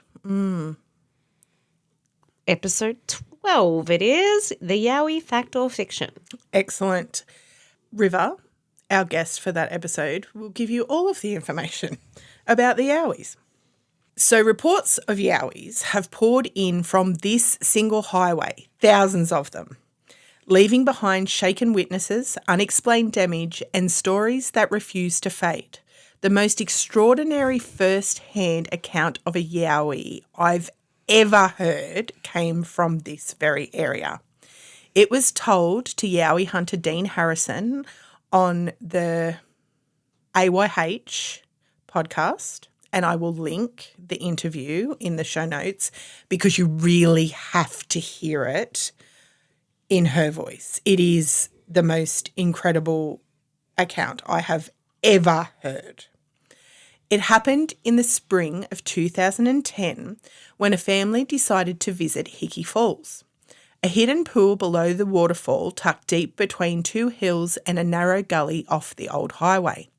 Episode 12 it is, the Yowie Fact or Fiction. Excellent. River, our guest for that episode, will give you all of the information about the Yowies. So reports of Yowies have poured in from this single highway, thousands of them, leaving behind shaken witnesses, unexplained damage and stories that refuse to fade. the most extraordinary first-hand account of a yowie I've ever heard came from this very area. It was told to yowie hunter Dean Harrison on the AYH podcast, and I will link the interview in the show notes because you really have to hear it in her voice. It is the most incredible account I have ever heard. It happened in the spring of 2010 when a family decided to visit Hickey Falls, a hidden pool below the waterfall tucked deep between two hills and a narrow gully off the old highway.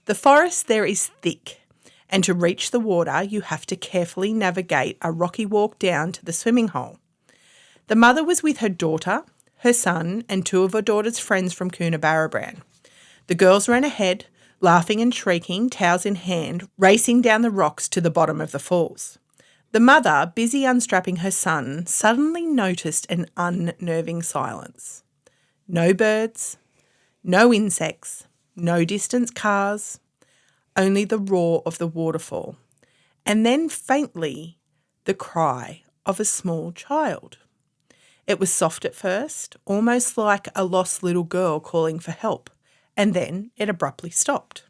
The forest there is thick, and to reach the water you have to carefully navigate a rocky walk down to the swimming hole. The mother was with her daughter, her son, and two of her daughter's friends from Coonabarabran. The girls ran ahead, laughing and shrieking, towels in hand, racing down the rocks to the bottom of the falls. The mother, busy unstrapping her son, suddenly noticed an unnerving silence. No birds, no insects, no distant cars, only the roar of the waterfall, and then faintly the cry of a small child. It was soft at first, almost like a lost little girl calling for help, and then it abruptly stopped.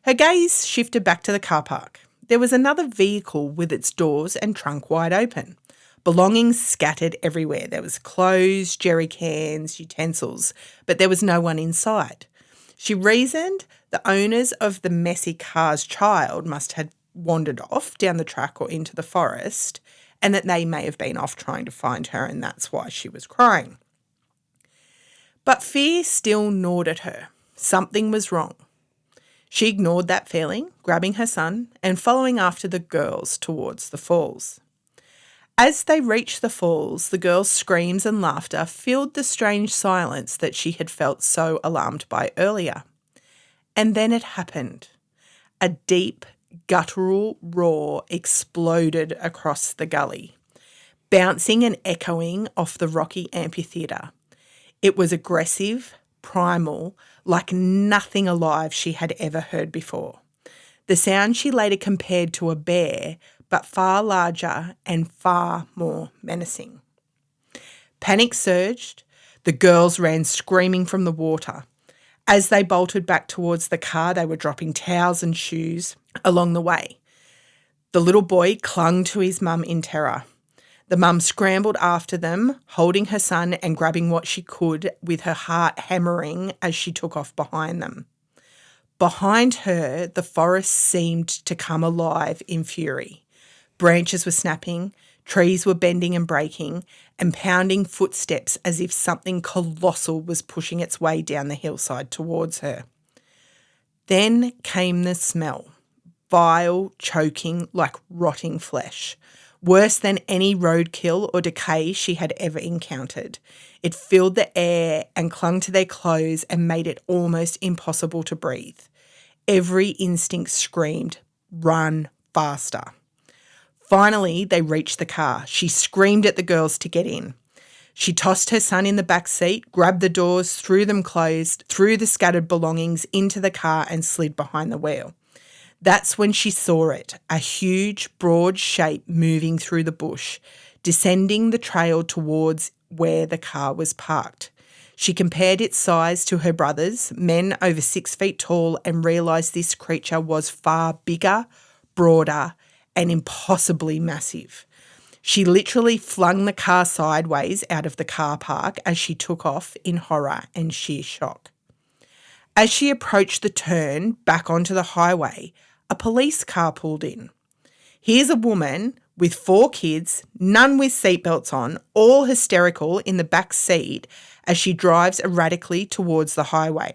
Her gaze shifted back to the car park. There was another vehicle with its doors and trunk wide open, belongings scattered everywhere. There was clothes, jerry cans, utensils, but there was no one inside. She reasoned the owners of the messy car's child must have wandered off down the track or into the forest, and that they may have been off trying to find her, and that's why she was crying. But fear still gnawed at her. Something was wrong. She ignored that feeling, grabbing her son and following after the girls towards the falls. As they reached the falls, the girls' screams and laughter filled the strange silence that she had felt so alarmed by earlier. And then it happened. A deep, guttural roar exploded across the gully, bouncing and echoing off the rocky amphitheatre. It was aggressive, primal, like nothing alive she had ever heard before. The sound she later compared to a bear, but far larger and far more menacing. Panic surged. The girls ran screaming from the water. As they bolted back towards the car, they were dropping towels and shoes along the way. The little boy clung to his mum in terror. The mum scrambled after them, holding her son and grabbing what she could, with her heart hammering as she took off behind them. Behind her, the forest seemed to come alive in fury. Branches were snapping, trees were bending and breaking, and pounding footsteps as if something colossal was pushing its way down the hillside towards her. Then came the smell, vile, choking, like rotting flesh. Worse than any roadkill or decay she had ever encountered. It filled the air and clung to their clothes and made it almost impossible to breathe. Every instinct screamed, "Run faster." Finally, they reached the car. She screamed at the girls to get in. She tossed her son in the back seat, grabbed the doors, threw them closed, threw the scattered belongings into the car and slid behind the wheel. That's when she saw it, a huge, broad shape moving through the bush, descending the trail towards where the car was parked. She compared its size to her brothers, men over 6 feet tall, and realised this creature was far bigger, broader, and impossibly massive. She literally flung the car sideways out of the car park as she took off in horror and sheer shock. As she approached the turn back onto the highway, a police car pulled in. Here's a woman with 4 kids, none with seatbelts on, all hysterical in the back seat as she drives erratically towards the highway.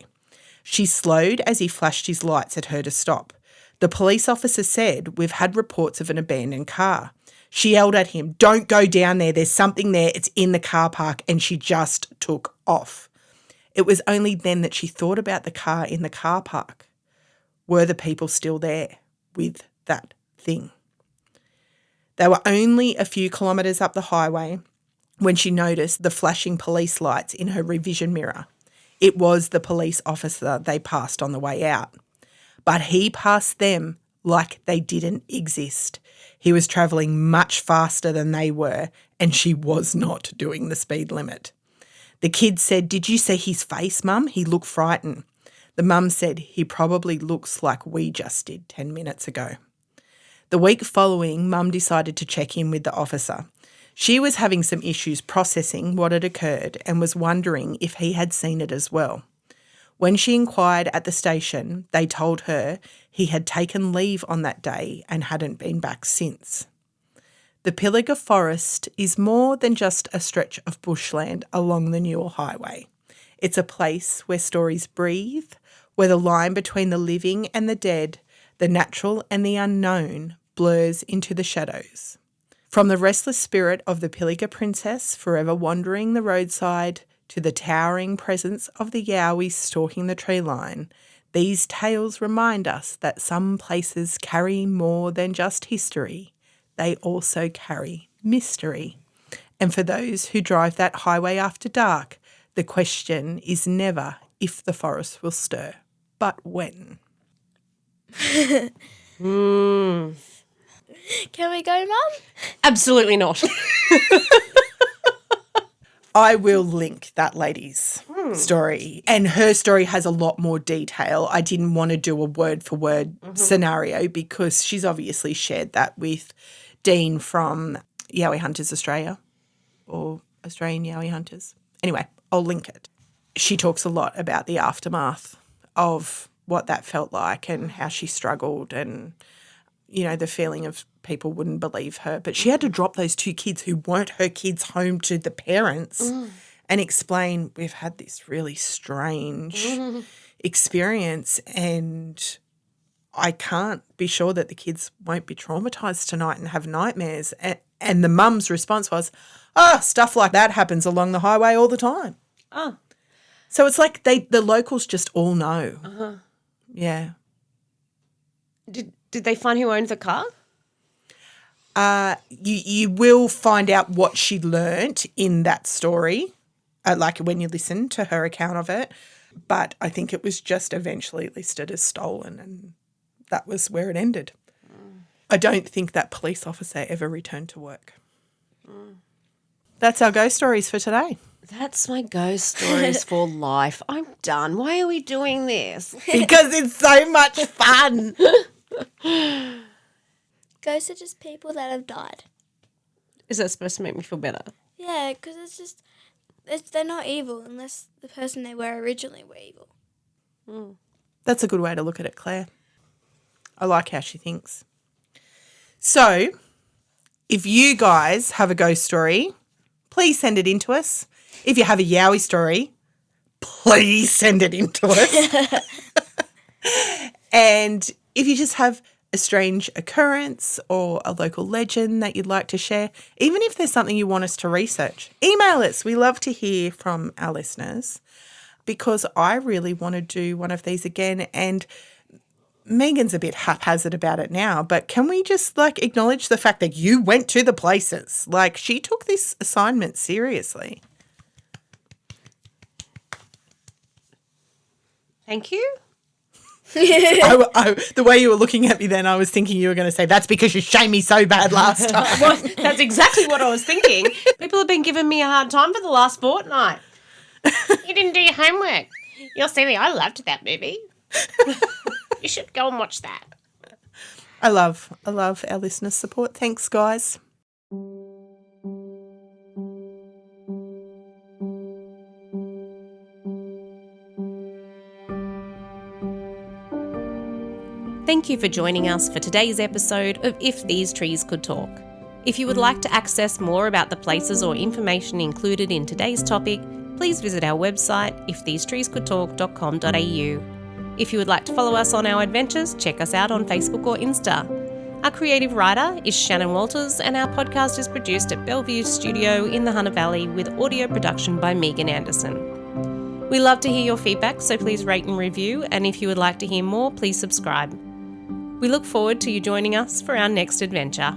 She slowed as he flashed his lights at her to stop. The police officer said, "We've had reports of an abandoned car." She yelled at him, "Don't go down there. There's something there. It's in the car park." And she just took off. It was only then that she thought about the car in the car park. Were the people still there with that thing? They were only a few kilometres up the highway when she noticed the flashing police lights in her revision mirror. It was the police officer they passed on the way out. but he passed them like they didn't exist. He was travelling much faster than they were, and she was not doing the speed limit. The kids said, "Did you see his face, Mum? He looked frightened." The mum said, "He probably looks like we just did 10 minutes ago." The week following, Mum decided to check in with the officer. She was having some issues processing what had occurred and was wondering if he had seen it as well. When she inquired at the station, they told her he had taken leave on that day and hadn't been back since. The Pilliga Forest is more than just a stretch of bushland along the Newell Highway. It's a place where stories breathe, where the line between the living and the dead, the natural and the unknown, blurs into the shadows. From the restless spirit of the Pilliga princess forever wandering the roadside to the towering presence of the yowie stalking the tree line, these tales remind us that some places carry more than just history. They also carry mystery. And for those who drive that highway after dark, the question is never if the forest will stir, but when. Can we go, Mum? Absolutely not. I will link that lady's story, and her story has a lot more detail. I didn't want to do a word-for-word scenario because she's obviously shared that with Dean from Yowie Hunters Australia or Australian Yowie Hunters. Anyway, I'll link it. She talks a lot about the aftermath of what that felt like and how she struggled and, you know, the feeling of people wouldn't believe her. But she had to drop those two kids who weren't her kids home to the parents and explain, we've had this really strange experience and I can't be sure that the kids won't be traumatised tonight and have nightmares. And the mum's response was, stuff like that happens along the highway all the time. Oh. So it's like the locals just all know. Yeah. Did they find who owned the car? You will find out what she learnt in that story, like when you listen to her account of it. But I think it was just eventually listed as stolen and that was where it ended. I don't think that police officer ever returned to work. That's our ghost stories for today. That's my ghost stories for life. I'm done. Why are we doing this? Because it's so much fun. Ghosts are just people that have died. Is that supposed to make me feel better? Yeah, because they're not evil unless the person they were originally were evil. That's a good way to look at it, Claire. I like how she thinks. So, if you guys have a ghost story, please send it in to us. If you have a Yowie story, please send it in to us. And if you just have a strange occurrence or a local legend that you'd like to share, even if there's something you want us to research, email us. We love to hear from our listeners because I really want to do one of these again. And Megan's a bit haphazard about it now, but can we just acknowledge the fact that you went to the places? She took this assignment seriously. Thank you. The way you were looking at me then, I was thinking you were going to say, that's because you shamed me so bad last time. Well, that's exactly what I was thinking. People have been giving me a hard time for the last fortnight. You didn't do your homework. You're silly. I loved that movie. You should go and watch that. I love our listeners' support. Thanks, guys. Thank you for joining us for today's episode of If These Trees Could Talk. If you would like to access more about the places or information included in today's topic, please visit our website ifthesetreescouldtalk.com.au. If you would like to follow us on our adventures, check us out on Facebook or Insta. Our creative writer is Shannon Walters and our podcast is produced at Bellevue Studio in the Hunter Valley with audio production by Megan Anderson. We love to hear your feedback, so please rate and review, and if you would like to hear more, please subscribe. We look forward to you joining us for our next adventure.